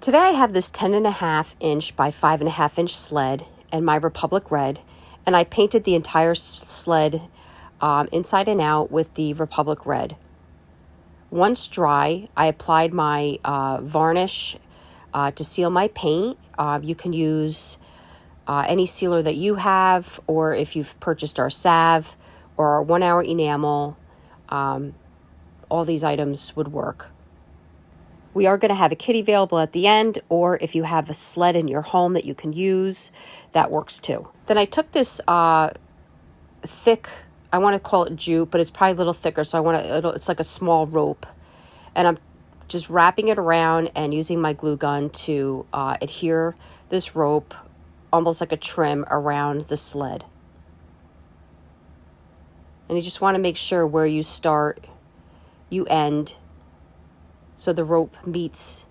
Today I have this 10.5 inch by 5.5 inch sled and my Republic Red, and I painted the entire sled inside and out with the Republic Red. Once dry, I applied my varnish to seal my paint. You can use any sealer that you have, or if you've purchased our salve or our 1 hour enamel, all these items would work. We are going to have a kit available at the end, or if you have a sled in your home that you can use, that works too. Then I took this thick, I want to call it jute, but it's probably a little thicker, so it's like a small rope. And I'm just wrapping it around and using my glue gun to adhere this rope, almost like a trim, around the sled. And you just want to make sure where you start, you end, so the rope meets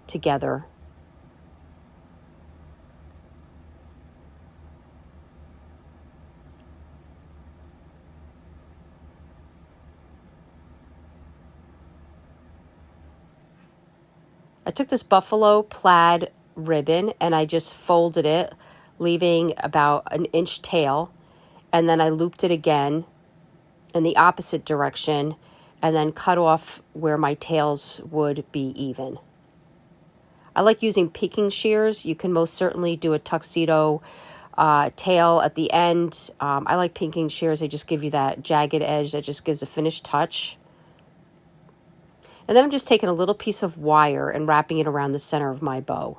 together. I took this buffalo plaid ribbon and I just folded it, leaving about an inch tail, and then I looped it again in the opposite direction and then cut off where my tails would be even. I like using picking shears. You can most certainly do a tuxedo tail at the end. I like picking shears. They just give you that jagged edge that just gives a finished touch. And then I'm just taking a little piece of wire and wrapping it around the center of my bow.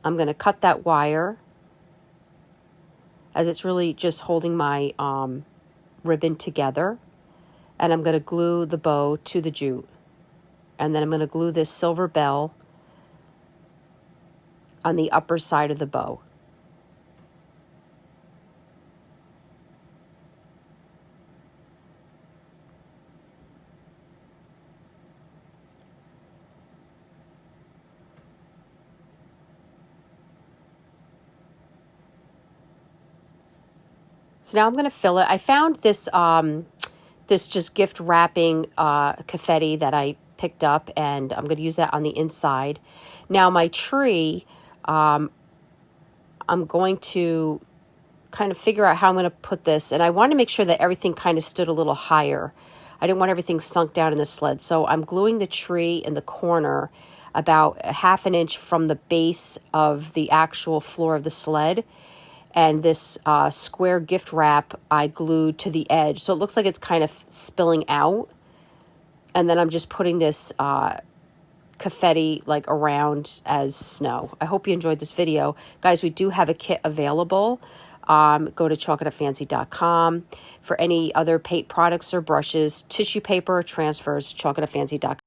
I'm going to cut that wire, as it's really just holding my ribbon together. And I'm going to glue the bow to the jute. And then I'm going to glue this silver bell on the upper side of the bow. So now I'm going to fill it. I found this this just gift wrapping confetti that I picked up, and I'm going to use that on the inside. Now my tree, I'm going to kind of figure out how I'm going to put this, and I want to make sure that everything kind of stood a little higher. I didn't want everything sunk down in the sled, so I'm gluing the tree in the corner about 1/2 inch from the base of the actual floor of the sled. And this square gift wrap I glued to the edge, so it looks like it's kind of spilling out. And then I'm just putting this confetti like around as snow. I hope you enjoyed this video. Guys, we do have a kit available. Go to chalkatofancy.com. For any other paint products or brushes, tissue paper, transfers, chalkatofancy.com.